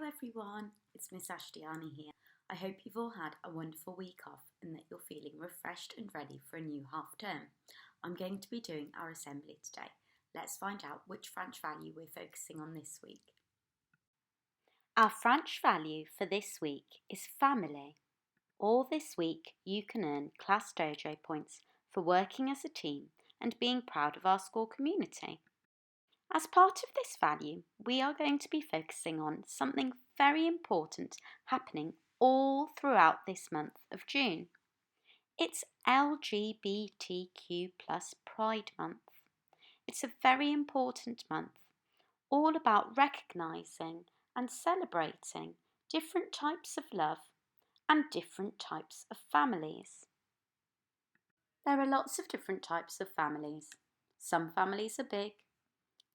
everyone, it's Miss Ashtiani here. I hope you've all had a wonderful week off and that you're feeling refreshed and ready for a new half term. I'm going to be doing our assembly today. Let's find out which Franche value we're focusing on this week. Our Franche value for this week is family. All this week you can earn Class Dojo points for working as a team and being proud of our school community. As part of this value, we are going to be focusing on something very important happening all throughout this month of June. It's LGBTQ+ Pride Month. It's a very important month, all about recognising and celebrating different types of love and different types of families. There are lots of different types of families. Some families are big.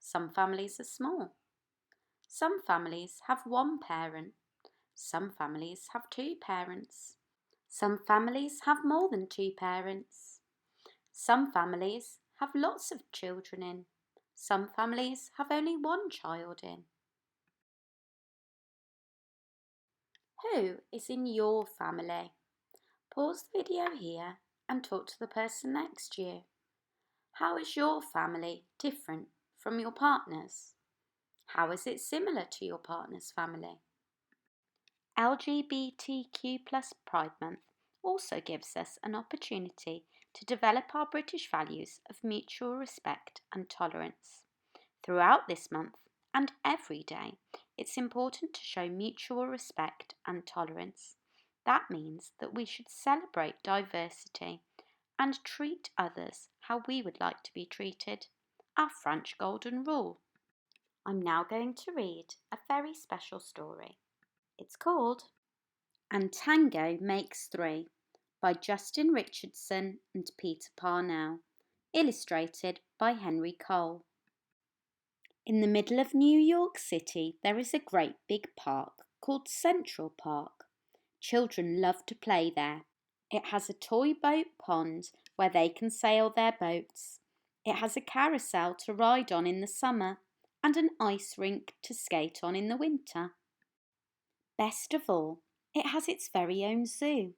Some families are small. Some families have one parent. Some families have two parents. Some families have more than two parents. Some families have lots of children in. Some families have only one child in. Who is in your family? Pause the video here and talk to the person next to you. How is your family different from your partner's? How is it similar to your partner's family? LGBTQ+ Pride Month also gives us an opportunity to develop our British values of mutual respect and tolerance. Throughout this month and every day, it's important to show mutual respect and tolerance. That means that we should celebrate diversity and treat others how we would like to be treated. Our Franche Golden Rule. I'm now going to read a very special story. It's called And Tango Makes Three by Justin Richardson and Peter Parnell, illustrated by Henry Cole. In the middle of New York City, there is a great big park called Central Park. Children love to play there. It has a toy boat pond where they can sail their boats. It has a carousel to ride on in the summer and an ice rink to skate on in the winter. Best of all, it has its very own zoo.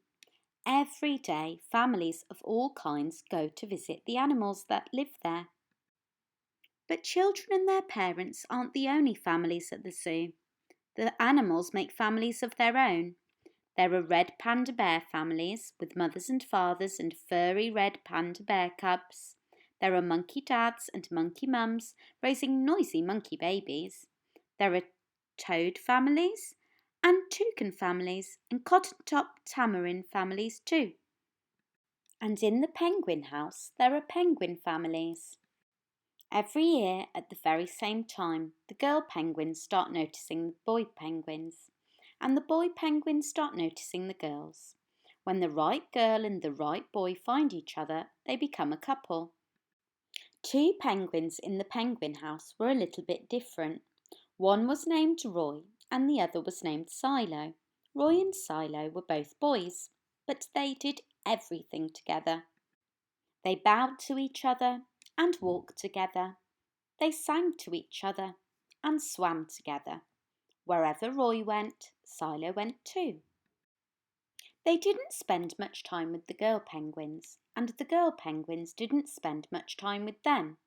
Every day, families of all kinds go to visit the animals that live there. But children and their parents aren't the only families at the zoo. The animals make families of their own. There are red panda bear families with mothers and fathers and furry red panda bear cubs. There are monkey dads and monkey mums raising noisy monkey babies. There are toad families and toucan families and cotton-top tamarin families too. And in the penguin house there are penguin families. Every year at the very same time, the girl penguins start noticing the boy penguins, and the boy penguins start noticing the girls. When the right girl and the right boy find each other, they become a couple. Two penguins in the penguin house were a little bit different. One was named Roy and the other was named Silo. Roy and Silo were both boys, but they did everything together. They bowed to each other and walked together. They sang to each other and swam together. Wherever Roy went, Silo went too. They didn't spend much time with the girl penguins, and the girl penguins didn't spend much time with them.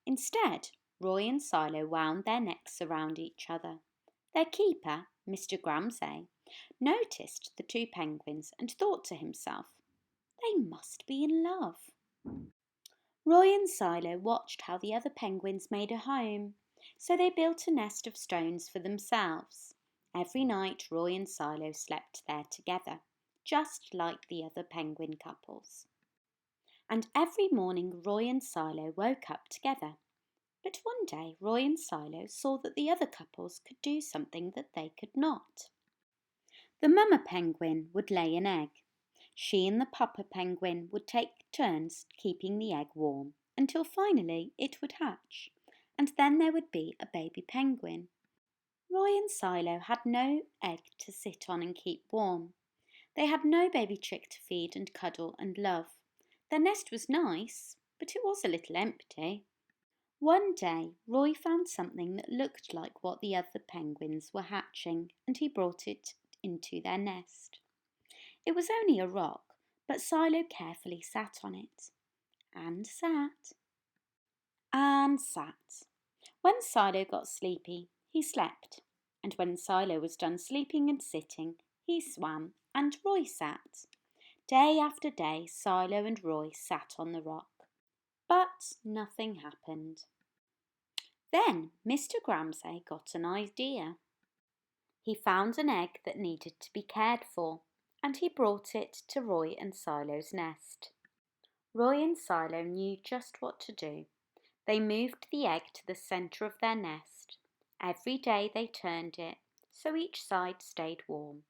Instead, Roy and Silo wound their necks around each other. Their keeper, Mr. Gramsay, noticed the two penguins and thought to himself, "They must be in love." Roy and Silo watched how the other penguins made a home, so they built a nest of stones for themselves. Every night Roy and Silo slept there together, just like the other penguin couples. And every morning Roy and Silo woke up together. But one day Roy and Silo saw that the other couples could do something that they could not. The mama penguin would lay an egg. She and the papa penguin would take turns keeping the egg warm until finally it would hatch, and then there would be a baby penguin. Roy and Silo had no egg to sit on and keep warm. They had no baby chick to feed and cuddle and love. Their nest was nice, but it was a little empty. One day, Roy found something that looked like what the other penguins were hatching, and he brought it into their nest. It was only a rock, but Silo carefully sat on it. And sat. And sat. When Silo got sleepy, he slept. And when Silo was done sleeping and sitting, he swam, and Roy sat. Day after day, Silo and Roy sat on the rock. But nothing happened. Then Mr. Gramsay got an idea. He found an egg that needed to be cared for, and he brought it to Roy and Silo's nest. Roy and Silo knew just what to do. They moved the egg to the centre of their nest. Every day they turned it, so each side stayed warm.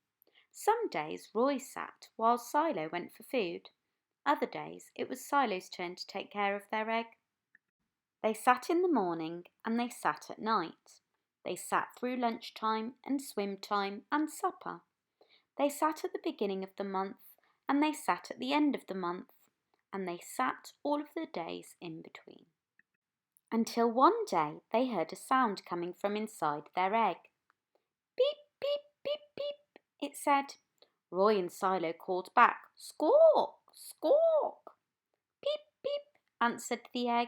Some days Roy sat while Silo went for food. Other days it was Silo's turn to take care of their egg. They sat in the morning and they sat at night. They sat through lunchtime and swim time and supper. They sat at the beginning of the month and they sat at the end of the month, and they sat all of the days in between. Until one day they heard a sound coming from inside their egg. Beep, beep, beep, beep, it said. Roy and Silo called back, Squawk, squawk. Beep, beep, answered the egg.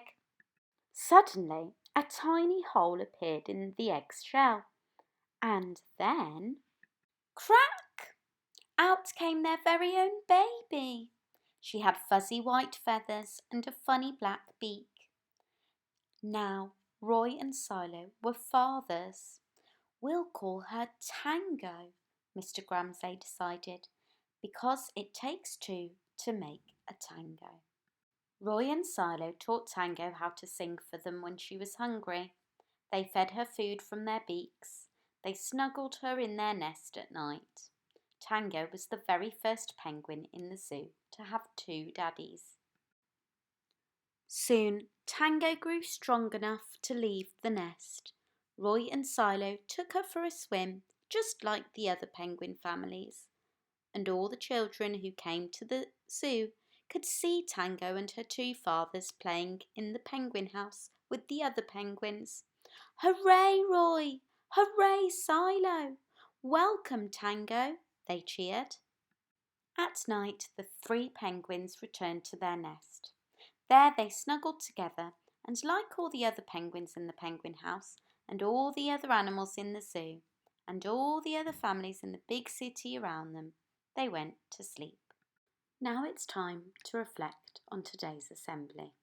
Suddenly, a tiny hole appeared in the egg's shell, and then, crack! Out came their very own baby. She had fuzzy white feathers and a funny black beak. Now, Roy and Silo were fathers. We'll call her Tango, Mr. Gramsay decided, because it takes two to make a tango. Roy and Silo taught Tango how to sing for them when she was hungry. They fed her food from their beaks. They snuggled her in their nest at night. Tango was the very first penguin in the zoo to have two daddies. Soon Tango grew strong enough to leave the nest. Roy and Silo took her for a swim, just like the other penguin families. And all the children who came to the zoo could see Tango and her two fathers playing in the penguin house with the other penguins. Hooray, Roy! Hooray, Silo! Welcome, Tango! They cheered. At night, the three penguins returned to their nest. There they snuggled together, and like all the other penguins in the penguin house, and all the other animals in the zoo, and all the other families in the big city around them, they went to sleep. Now it's time to reflect on today's assembly.